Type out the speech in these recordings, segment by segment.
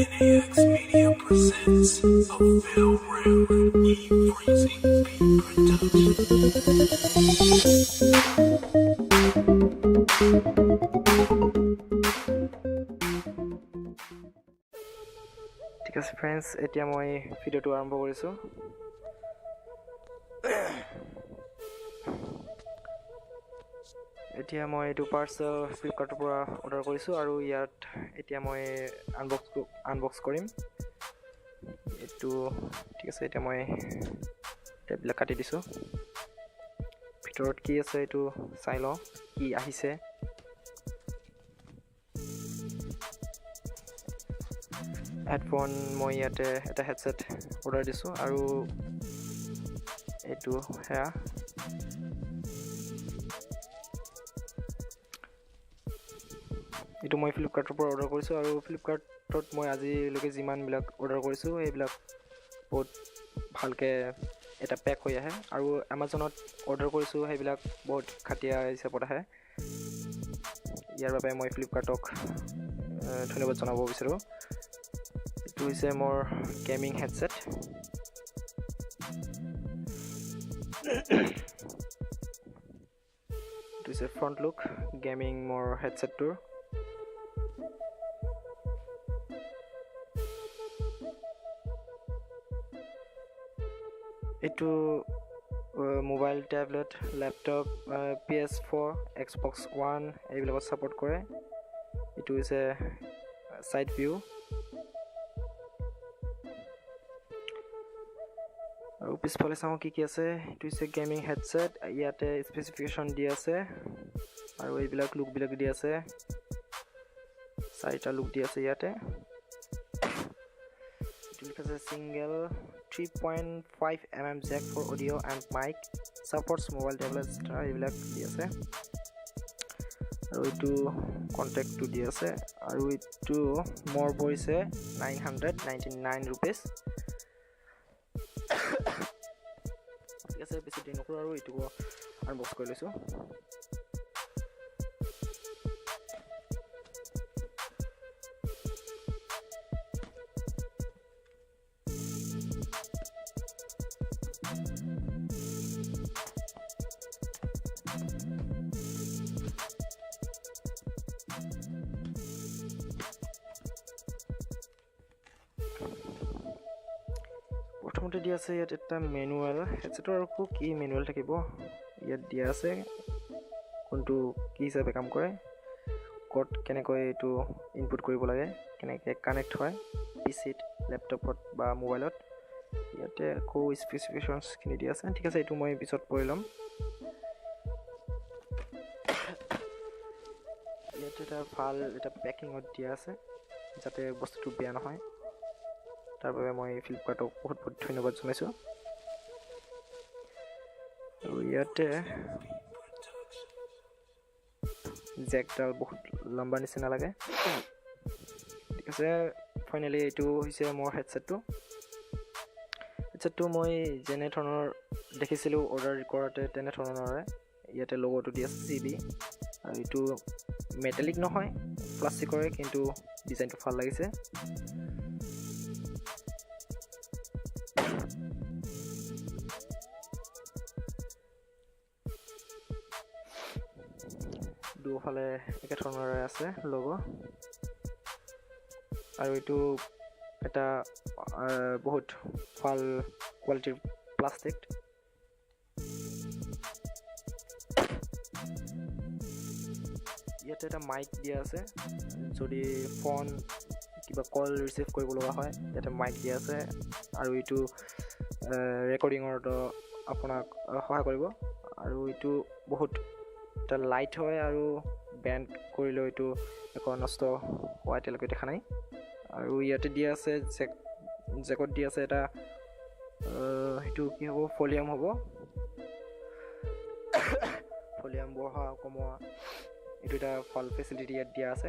NAX Media presents a Bell Ram E-Freezing Beat Production. ঠিক আছে friends, এতিয়া মই ভিডিঅ'টো আৰম্ভ কৰিছোঁ। এতিয়া মই এইটো পাৰ্চেল ফ্লিপকাৰ্টৰ পৰা অৰ্ডাৰ কৰিছোঁ আৰু ইয়াত এতিয়া মই আনবক্স কৰিম এইটো। ঠিক আছে, এতিয়া মই টেপবিলাক কাটি দিছোঁ। ভিতৰত কি আছে এইটো চাই লওঁ, কি আহিছে। হেডফোন মই ইয়াতে এটা হেডছেট অৰ্ডাৰ দিছোঁ আৰু এইটো সেয়া এইটো মই ফ্লিপকাৰ্টৰ পৰা অৰ্ডাৰ কৰিছোঁ আৰু ফ্লিপকাৰ্টত মই আজিলৈকে যিমানবিলাক অৰ্ডাৰ কৰিছোঁ সেইবিলাক বহুত ভালকৈ এটা পেক হৈ আহে আৰু এমাজনত অৰ্ডাৰ কৰিছোঁ সেইবিলাক বহুত খাটিয়া হিচাপত আহে। ইয়াৰ বাবে মই ফ্লিপকাৰ্টক ধন্যবাদ জনাব বিচাৰোঁ। এইটো হৈছে মোৰ গেমিং হেডছেট। এইটো হৈছে ফ্ৰণ্ট লুক গেমিং মোৰ হেডছেটটোৰ। এইটো mobile, tablet, laptop, PS4, Xbox One এইবিলাকত ছাপোৰ্ট কৰে। এইটো হৈছে ছাইড ভিউ আৰু পিছফালে চাওঁ কি আছে। এইটো হৈছে গেমিং হেডছেট। ইয়াতে স্পেচিফিকেশ্যন দি আছে আৰু এইবিলাক লুকবিলাক দি আছে। 4টা লুক দি আছে ইয়াতে। এইটো লিখা আছে single 3.5mm jack for audio and mic, supports mobile, tablet এইবিলাক দি আছে আৰু এইটো কণ্টেক্টটো দি আছে আৰু এইটো মোৰ পৰিছে 999 rupees। ঠিক আছে, বেছি দেৰি নকৰোঁ আৰু এইটো আনবক্স কৰি লৈছোঁ। প্ৰথমতে দিয়া আছে ইয়াত এটা মেনুৱেল। হেডছেটৰ আৰু কি মেনুৱেল থাকিব, ইয়াত দিয়া আছে কোনটো কি হিচাপে কাম কৰে, ক'ত কেনেকৈ এইটো ইনপুট কৰিব লাগে, কেনেকৈ কানেক্ট হয় পিচিত, লেপটপত বা মোবাইলত। ইয়াতে আকৌ স্পেচিফিকেশ্যনছখিনি দিয়া আছে। ঠিক আছে, এইটো মই পিছত পঢ়ি ল'ম। ইয়াতে এটা পেকিঙত দিয়া আছে যাতে বস্তুটো বেয়া নহয়। তাৰ বাবে মই ফ্লিপকাৰ্টক বহুত বহুত ধন্যবাদ জনাইছোঁ। আৰু ইয়াতে জেকডাল বহুত লম্বা নিচিনা লাগে। ঠিক আছে, ফাইনেলি এইটো হৈছে মোৰ হেডছেটটো। মই যেনে ধৰণৰ দেখিছিলোঁ অৰ্ডাৰ কৰোঁতে তেনেধৰণৰে ইয়াতে লগোটো দি আছে CB আৰু এইটো মেটেলিক নহয়, প্লাষ্টিকৰে, কিন্তু ডিজাইনটো ভাল লাগিছে। দুফালে একেধৰণৰে আছে লগো আৰু এইটো এটা বহুত ভাল কোৱালিটিৰ প্লাষ্টিক। ইয়াতে এটা মাইক দিয়া আছে, যদি ফোন কিবা কল ৰিচিভ কৰিব লগা হয় ইয়াতে মাইক দিয়া আছে আৰু এইটো ৰেকৰ্ডিঙৰতো আপোনাক সহায় কৰিব। আৰু এইটো বহুত এটা লাইট হয় আৰু বেণ্ড কৰিলেও এইটো একো নষ্ট হোৱা এতিয়ালৈকে দেখা নাই। আৰু ইয়াতে দিয়া আছে জেকত দিয়া আছে এটা সেইটো কি হ'ব, ভলিউম হ'ব, ভলিউম বঢ়া কমোৱা, এইটো এটা ভাল ফেচিলিটি ইয়াত দিয়া আছে।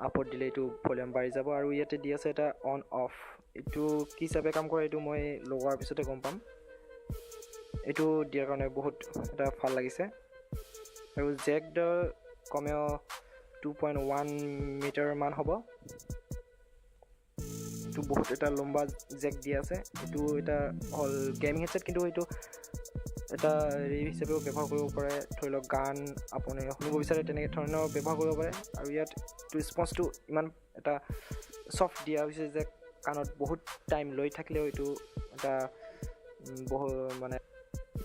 আপত দিলে এইটো ভলিউম বাঢ়ি যাব। আৰু ইয়াতে দি আছে এটা অন অফ, এইটো কি হিচাপে কাম কৰে এইটো মই লগোৱাৰ পিছতে গম পাম। এইটো দিয়াৰ কাৰণে বহুত এটা ভাল লাগিছে। আৰু জেকডাল কমেও 2.1 মিটাৰমান হ'ব। এইটো বহুত এটা লম্বা জেক দিয়া আছে এইটো এটা হ'ল গেমিং হেডছেট কিন্তু এইটো এটা হেৰি হিচাপেও ব্যৱহাৰ কৰিব পাৰে ধৰি লওক গান আপুনি শুনিব বিচাৰে তেনেকৈ ধৰণৰ ব্যৱহাৰ কৰিব পাৰে আৰু ইয়াত ৰেছপন্সটো ইমান এটা ছফ্ট দিয়া হৈছে যে কাণত বহুত টাইম লৈ থাকিলেও এইটো এটা বহু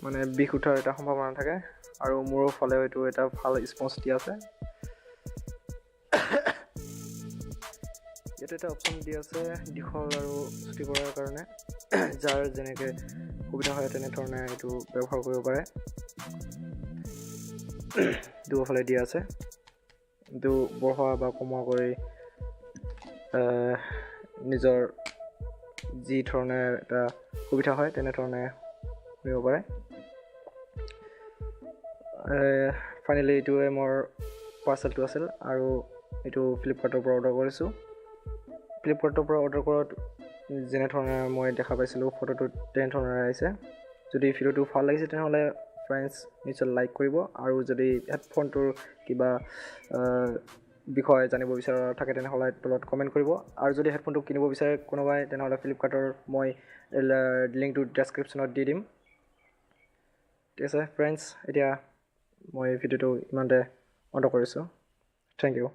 মানে বিষ উঠাৰ এটা সম্ভাৱনা থাকে আৰু মোৰো ফালেও এইটো এটা ভাল ৰেছপন্স দিয়া আছে ইয়াতে এটা অপশ্যন দিয়া আছে দীঘল আৰু ছুটি কৰাৰ কাৰণে যাৰ যেনেকৈ সুবিধা হয় তেনেধৰণে এইটো ব্যৱহাৰ কৰিব পাৰে দুয়োফালে দিয়া আছে কিন্তু বঢ়োৱা বা কমোৱা কৰি নিজৰ যি ধৰণে এটা সুবিধা হয় তেনেধৰণে কৰিব পাৰে ফাইনেলি এইটোৱে মোৰ পাৰ্চেলটো আছিল আৰু এইটো ফ্লিপকাৰ্টৰ পৰা অৰ্ডাৰ কৰিছোঁ ফ্লিপকাৰ্টৰ পৰা অৰ্ডাৰ কৰাত যেনেধৰণে মই দেখা পাইছিলোঁ ফটোটো তেনেধৰণে আহিছে যদি ভিডিঅ'টো ভাল লাগিছে তেনেহ'লে ফ্ৰেণ্ডছ নিশ্চয় লাইক কৰিব আৰু যদি হেডফোনটোৰ কিবা বিষয়ে জানিব বিচৰা থাকে তেনেহ'লে তলত কমেণ্ট কৰিব আৰু যদি হেডফোনটো কিনিব বিচাৰে কোনোবাই তেনেহ'লে ফ্লিপকাৰ্টৰ মই লিংকটো ডেছক্ৰিপশ্যনত দি দিম ঠিক আছে ফ্ৰেণ্ডছ এতিয়া মই ভিডিঅ'টো ইমানতে অন্ত কৰিছোঁ থেংক ইউ